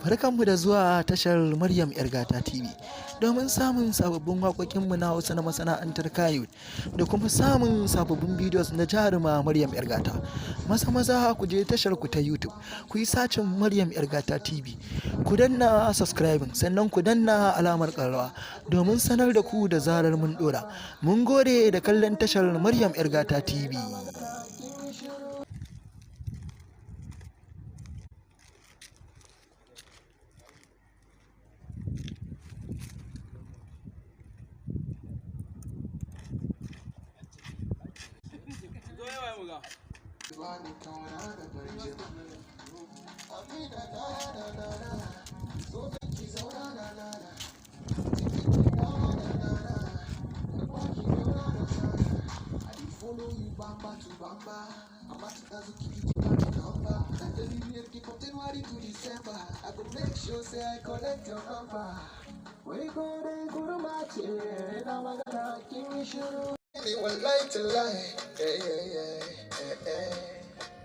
Barkanmu da zuwa tashar Maryam Yar Gata TV domin samun sababbin waƙoƙinmu na Hausa na masana'antar KANNYWOOD da kuma samun sababbin bidiyos na jaruma Maryam Yar Gata. Maza ku je tashar ku ta YouTube, ku yi sacin Maryam Yar Gata TV, ku danna subscribing sannan ku danna alamar ƙararrawa domin sanar da ku da zarar mun ɗora. Mun gode da kallon tashar Maryam Yar Gata TV.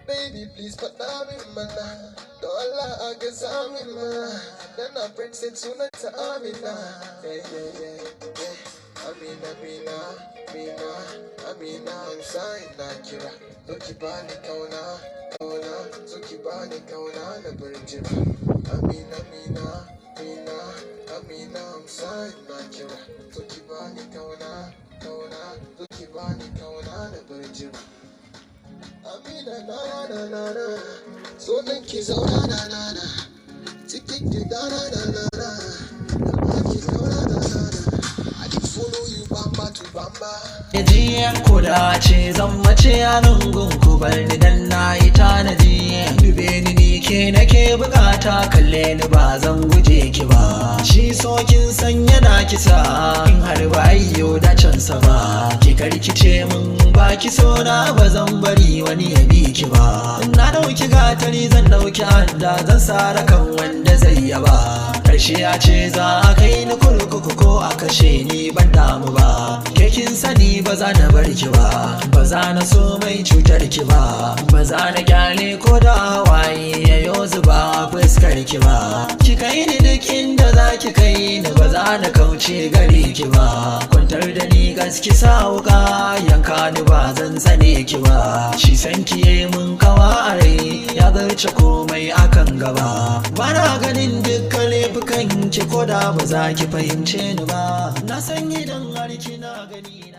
Baby, please put that in mana. Dollar I get some in mana. Then I bring it sooner to Amina. Amina, inside Nakira. Loki bani kauna, Zuki bani kauna na burjira. Amina, inside Nakira. Zuki bani kauna, Zuki bani kauna na burjira. Amina na so make ki zauna na cikin gida na ki zauna na I can follow you bamba to bamba. Jiya koda ce zan mace a lungun ku bar ni dan na yi tanadi. Dube ni ke nake bukata, kalle ni ba zan guje ki ba. Shi sokin san yana kisa in har ba ayyo da cansa ba. Ki karkice min ba ki so na ba zan bari wani ya bi ki ba. Na dauki gatari zan dauki adda zan sara kan wanda zai yaba. Karshe ya ce za a kai ni kurkuku ko a kashe ni ban damu ba. Ke kin sani ba za na bar ki ba, ba za na so mai cutar ki ba, ba za na kyale ko da hawaye yayo zuba fuskar ki ba. Ki kai ni duk inda za ki kai ni, ba za na kauce gare ki ba. Kwantar da ni gaski sa wuka, yanka ni ba zan tsane ki ba. Shi san ki yi mun kawa a rai, ya zarce komai akan gaba. Bana ganin dukkan laifukan ki ko da ba za ki fahimce ni ba. Na san idan har kina gani